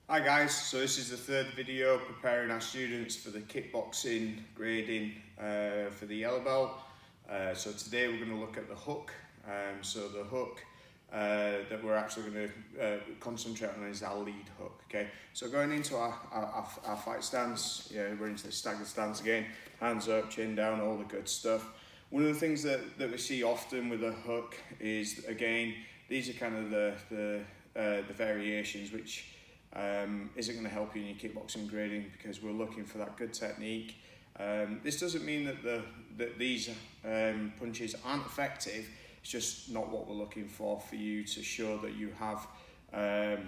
Hi guys, so this is the third video preparing our students for the kickboxing grading for the yellow belt. So today we're going to look at the hook. So the hook that we're actually going to concentrate on is our lead hook. Okay, so going into our fight stance, we're into the staggered stance again, hands up, chin down, all the good stuff. One of the things that we see often with the hook is, again, these are kind of the variations which isn't going to help you in your kickboxing grading, because we're looking for that good technique. This doesn't mean that these punches aren't effective. It's just not what we're looking for you to show that you have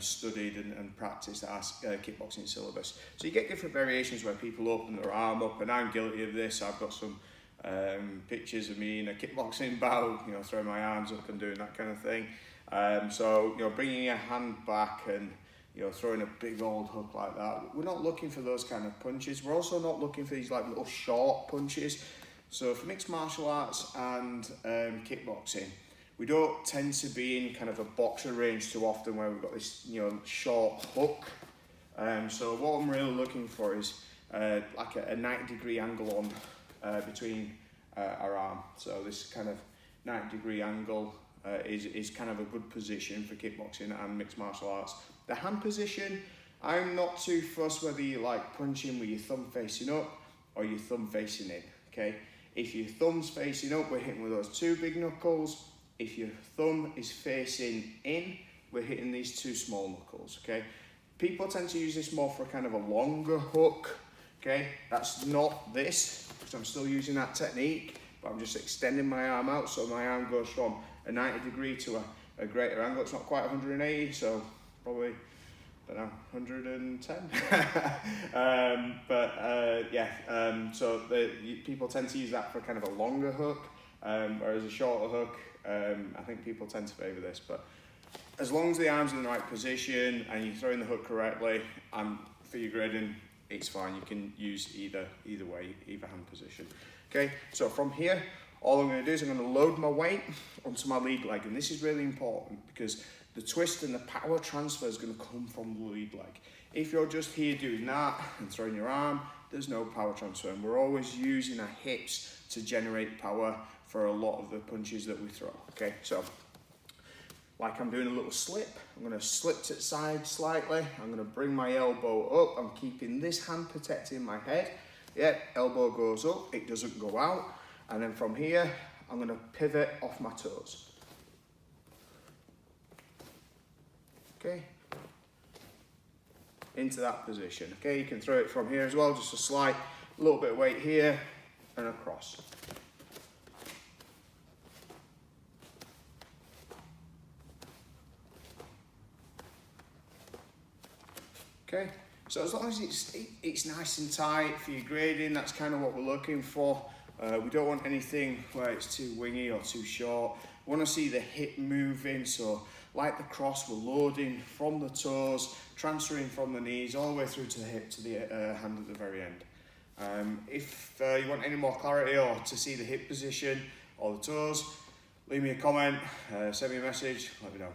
studied and practiced our kickboxing syllabus. So you get different variations where people open their arm up, and I'm guilty of this. I've got some pictures of me in a kickboxing bout, throwing my arms up and doing that kind of thing. So bringing your hand back and throwing a big old hook like that. We're not looking for those kind of punches. We're also not looking for these like little short punches. So for mixed martial arts and kickboxing, we don't tend to be in kind of a boxer range too often where we've got this short hook. So what I'm really looking for is like a 90-degree angle on between our arm. So this kind of 90-degree angle is kind of a good position for kickboxing and mixed martial arts. The hand position, I'm not too fussed whether you like punching with your thumb facing up or your thumb facing in, okay? If your thumb's facing up, we're hitting with those two big knuckles. If your thumb is facing in, we're hitting these two small knuckles, okay? People tend to use this more for kind of a longer hook, okay? That's not this, because I'm still using that technique, but I'm just extending my arm out, so my arm goes from a 90-degree to a greater angle. It's not quite 180, so probably, I don't know, 110. So people tend to use that for kind of a longer hook, whereas a shorter hook, I think people tend to favour this. But as long as the arm's in the right position and you're throwing the hook correctly, for your grading, it's fine. You can use either way, either hand position. Okay, so from here, all I'm going to do is I'm going to load my weight onto my lead leg, and this is really important because the twist and the power transfer is going to come from the lead leg. If you're just here doing that and throwing your arm, there's no power transfer, and we're always using our hips to generate power for a lot of the punches that we throw. Okay, so like I'm doing a little slip, I'm going to slip to the side slightly, I'm going to bring my elbow up, I'm keeping this hand protecting my head. Yeah, elbow goes up, it doesn't go out. And then from here, I'm going to pivot off my toes. Okay, into that position. Okay, you can throw it from here as well, just a slight little bit of weight here and across. Okay, so as long as it's nice and tight for your grading, that's kind of what we're looking for. We don't want anything where it's too wingy or too short. We want to see the hip moving, so like the cross, we're loading from the toes, transferring from the knees all the way through to the hip to the hand at the very end. If you want any more clarity or to see the hip position or the toes, leave me a comment, send me a message, let me know.